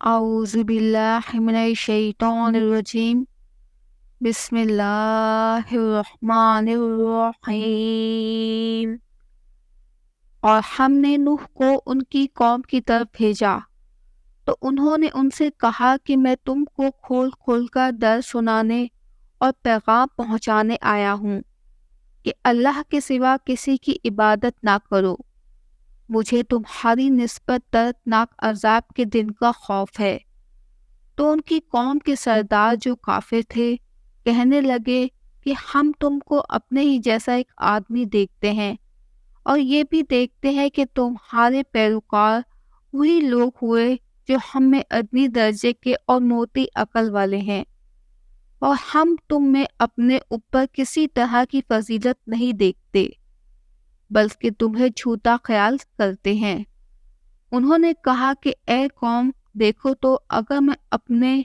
اعوذ باللہ من الشیطان الرجیم بسم اللہ الرحمن الرحیم۔ اور ہم نے نوح کو ان کی قوم کی طرف بھیجا تو انہوں نے ان سے کہا کہ میں تم کو کھول کھول کر درس سنانے اور پیغام پہنچانے آیا ہوں کہ اللہ کے سوا کسی کی عبادت نہ کرو، مجھے تمہاری نسبت دردناک عذاب کے دن کا خوف ہے۔ تو ان کی قوم کے سردار جو کافر تھے کہنے لگے کہ ہم تم کو اپنے ہی جیسا ایک آدمی دیکھتے ہیں، اور یہ بھی دیکھتے ہیں کہ تمہارے پیروکار وہی لوگ ہوئے جو ہم میں ادنی درجے کے اور موٹی عقل والے ہیں، اور ہم تم میں اپنے اوپر کسی طرح کی فضیلت نہیں دیکھتے بلکہ تمہیں جھوٹا خیال کرتے ہیں۔ انہوں نے کہا کہ اے قوم، دیکھو تو اگر میں اپنے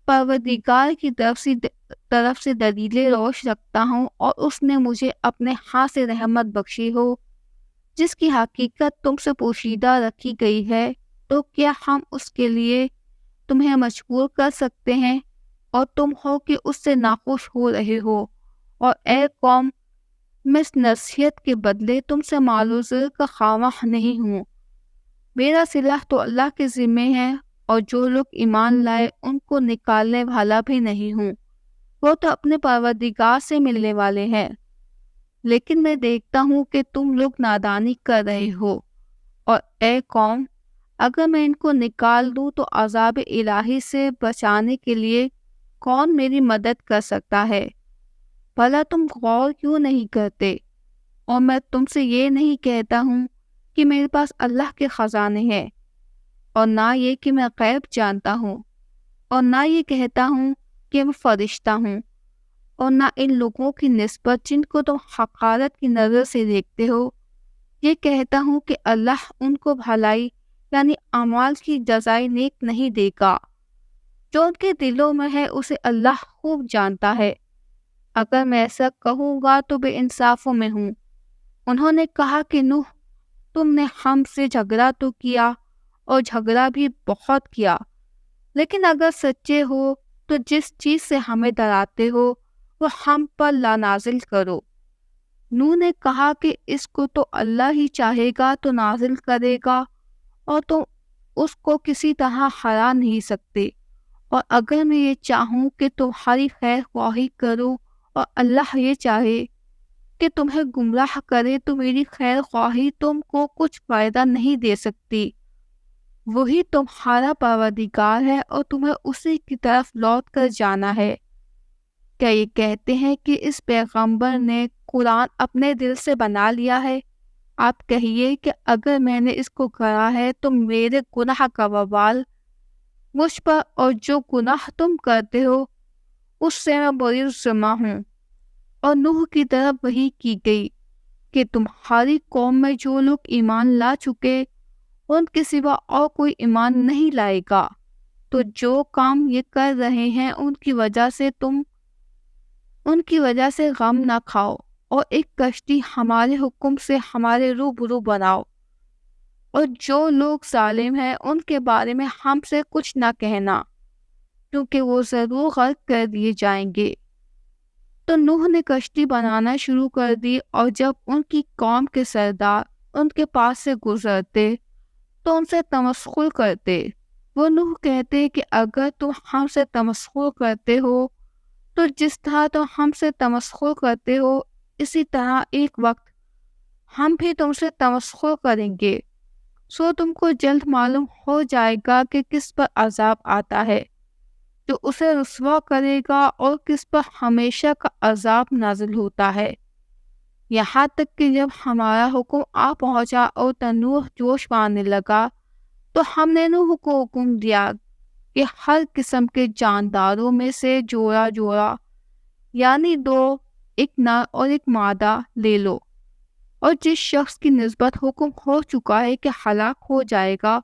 پروردگار کی طرف سے دلیلیں روش رکھتا ہوں اور اس نے مجھے اپنے ہاتھ سے رحمت بخشی ہو جس کی حقیقت تم سے پوشیدہ رکھی گئی ہے، تو کیا ہم اس کے لیے تمہیں مجبور کر سکتے ہیں اور تم ہو کہ اس سے ناخوش ہو رہے ہو؟ اور اے قوم، میں اس نصیحت کے بدلے تم سے مال و زر کا خواہاں نہیں ہوں، میرا صلہ تو اللہ کے ذمے ہے، اور جو لوگ ایمان لائے ان کو نکالنے والا بھی نہیں ہوں، وہ تو اپنے پروردگار سے ملنے والے ہیں، لیکن میں دیکھتا ہوں کہ تم لوگ نادانی کر رہے ہو۔ اور اے قوم، اگر میں ان کو نکال دوں تو عذاب الہی سے بچانے کے لیے کون میری مدد کر سکتا ہے؟ بھلا تم غور کیوں نہیں کرتے؟ اور میں تم سے یہ نہیں کہتا ہوں کہ میرے پاس اللہ کے خزانے ہیں، اور نہ یہ کہ میں غیب جانتا ہوں، اور نہ یہ کہتا ہوں کہ میں فرشتہ ہوں، اور نہ ان لوگوں کی نسبت جن کو تم حقارت کی نظر سے دیکھتے ہو یہ کہتا ہوں کہ اللہ ان کو بھلائی یعنی اعمال کی جزائے نیک نہیں دے گا، جو ان کے دلوں میں ہے اسے اللہ خوب جانتا ہے۔ اگر میں ایسا کہوں گا تو بے انصافوں میں ہوں۔ انہوں نے کہا کہ نوح، تم نے ہم سے جھگڑا تو کیا اور جھگڑا بھی بہت کیا، لیکن اگر سچے ہو تو جس چیز سے ہمیں ڈراتے ہو وہ ہم پر لا نازل کرو۔ نوح نے کہا کہ اس کو تو اللہ ہی چاہے گا تو نازل کرے گا، اور تم اس کو کسی طرح ہرا نہیں سکتے، اور اگر میں یہ چاہوں کہ تمہاری خیر خواہی کروں اور اللہ یہ چاہے کہ تمہیں گمراہ کرے تو میری خیر خواہی تم کو کچھ فائدہ نہیں دے سکتی۔ وہی تمہارا پروردگار ہے اور تمہیں اسی کی طرف لوٹ کر جانا ہے۔ کیا یہ کہتے ہیں کہ اس پیغمبر نے قرآن اپنے دل سے بنا لیا ہے؟ آپ کہیے کہ اگر میں نے اس کو کرا ہے تو میرے گناہ کا وبال مجھ پر، اور جو گناہ تم کرتے ہو اس سے میں بری ذمہ ہوں۔ اور نوح کی طرف وحی کی گئی کہ تمہاری قوم میں جو لوگ ایمان لا چکے ان کے سوا اور کوئی ایمان نہیں لائے گا، تو جو کام یہ کر رہے ہیں ان کی وجہ سے غم نہ کھاؤ، اور ایک کشتی ہمارے حکم سے ہمارے روبرو بناؤ، اور جو لوگ ظالم ہیں ان کے بارے میں ہم سے کچھ نہ کہنا، کیونکہ وہ ضرور غرق کر دیے جائیں گے۔ تو نوح نے کشتی بنانا شروع کر دی، اور جب ان کی قوم کے سردار ان کے پاس سے گزرتے تو ان سے تمسخر کرتے۔ وہ نوح کہتے کہ اگر تم ہم سے تمسخر کرتے ہو تو جس طرح تم ہم سے تمسخر کرتے ہو اسی طرح ایک وقت ہم بھی تم سے تمسخر کریں گے، سو تم کو جلد معلوم ہو جائے گا کہ کس پر عذاب آتا ہے جو اسے رسوا کرے گا اور کس پر ہمیشہ کا عذاب نازل ہوتا ہے، یہاں تک کہ جب ہمارا حکم آ پہنچا اور تنور جوش مارنے لگا تو ہم نے نوح کو حکم دیا کہ ہر قسم کے جانداروں میں سے جوڑا جوڑا یعنی 2، ایک نر اور ایک مادہ لے لو، اور جس شخص کی نسبت حکم ہو چکا ہے کہ ہلاک ہو جائے گا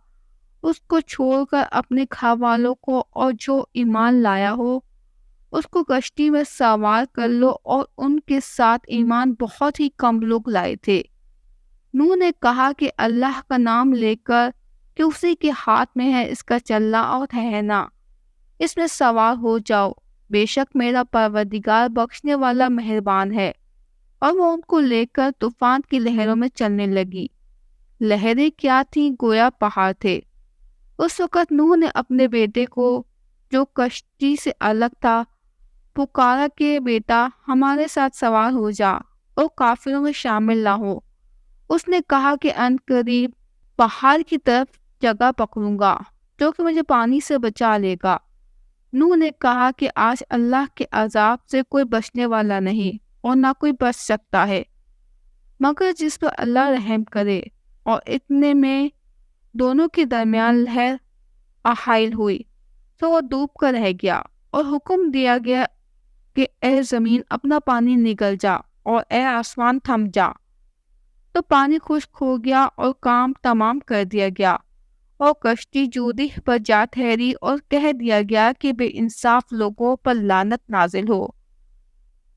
اس کو چھوڑ کر اپنے گھر والوں کو اور جو ایمان لایا ہو اس کو کشتی میں سوار کر لو، اور ان کے ساتھ ایمان بہت ہی کم لوگ لائے تھے۔ نوح نے کہا کہ اللہ کا نام لے کر کہ اسی کے ہاتھ میں ہے اس کا چلنا اور ٹھہرنا، اس میں سوار ہو جاؤ، بے شک میرا پروردگار بخشنے والا مہربان ہے۔ اور وہ ان کو لے کر طوفان کی لہروں میں چلنے لگی۔ لہریں کیا تھیں؟ گویا پہاڑ تھے۔ اس وقت نوح نے اپنے بیٹے کو جو کشتی سے الگ تھا پکارا کہ بیٹا ہمارے ساتھ سوار ہو جا اور کافروں میں شامل نہ ہو۔ اس نے کہا کہ ان قریب پہاڑ کی طرف جگہ پکڑوں گا جو کہ مجھے پانی سے بچا لے گا۔ نوح نے کہا کہ آج اللہ کے عذاب سے کوئی بچنے والا نہیں اور نہ کوئی بچ سکتا ہے مگر جس پر اللہ رحم کرے۔ اور اتنے میں دونوں کے درمیان لہر حائل ہوئی تو وہ ڈوب کر رہ گیا، اور حکم دیا گیا کہ اے زمین اپنا پانی نگل جا اور اے آسمان تھم جا۔ تو پانی خشک ہو گیا اور کام تمام کر دیا گیا، اور کشتی جودی پر جا ٹھہری، اور کہہ دیا گیا کہ بے انصاف لوگوں پر لعنت نازل ہو۔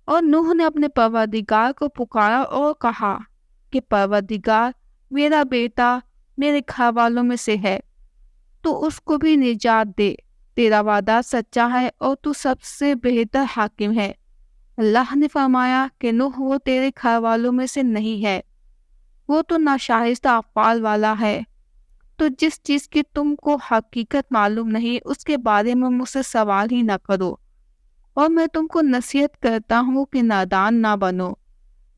اور نوح نے اپنے پروردگار کو پکارا اور کہا کہ پروردگار میرا بیٹا میرے گھر والوں میں سے ہے، تو اس کو بھی نجات دے، تیرا وعدہ سچا ہے اور تو سب سے بہتر حاکم ہے۔ اللہ نے فرمایا کہ نوح وہ تیرے گھر والوں میں سے نہیں ہے، وہ تو ناشائستہ افعال والا ہے، تو جس چیز کی تم کو حقیقت معلوم نہیں اس کے بارے میں مجھ سے سوال ہی نہ کرو، اور میں تم کو نصیحت کرتا ہوں کہ نادان نہ بنو۔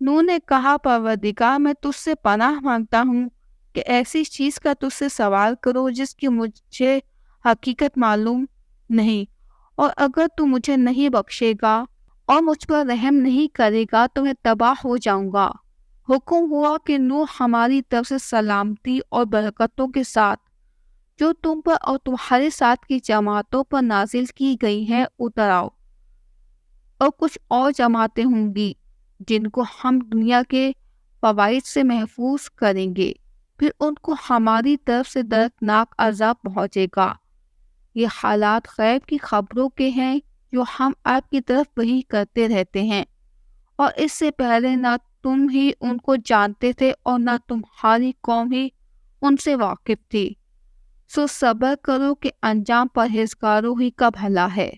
نوح نے کہا پروردگار میں تجھ سے پناہ مانگتا ہوں کہ ایسی چیز کا تجھ سے سوال کرو جس کی مجھے حقیقت معلوم نہیں، اور اگر تو مجھے نہیں بخشے گا اور مجھ پر رحم نہیں کرے گا تو میں تباہ ہو جاؤں گا۔ حکم ہوا کہ نوح ہماری طرف سے سلامتی اور برکتوں کے ساتھ جو تم پر اور تمہارے ساتھ کی جماعتوں پر نازل کی گئی ہیں اتر آؤ، اور کچھ اور جماعتیں ہوں گی جن کو ہم دنیا کے فوائد سے محفوظ کریں گے، پھر ان کو ہماری طرف سے دردناک عذاب پہنچے گا۔ یہ حالات غیب کی خبروں کے ہیں جو ہم آپ کی طرف وحی کرتے رہتے ہیں، اور اس سے پہلے نہ تم ہی ان کو جانتے تھے اور نہ تمہاری قوم ہی ان سے واقف تھی، سو صبر کرو کہ انجام پرہیزگاروں ہی کا بھلا ہے۔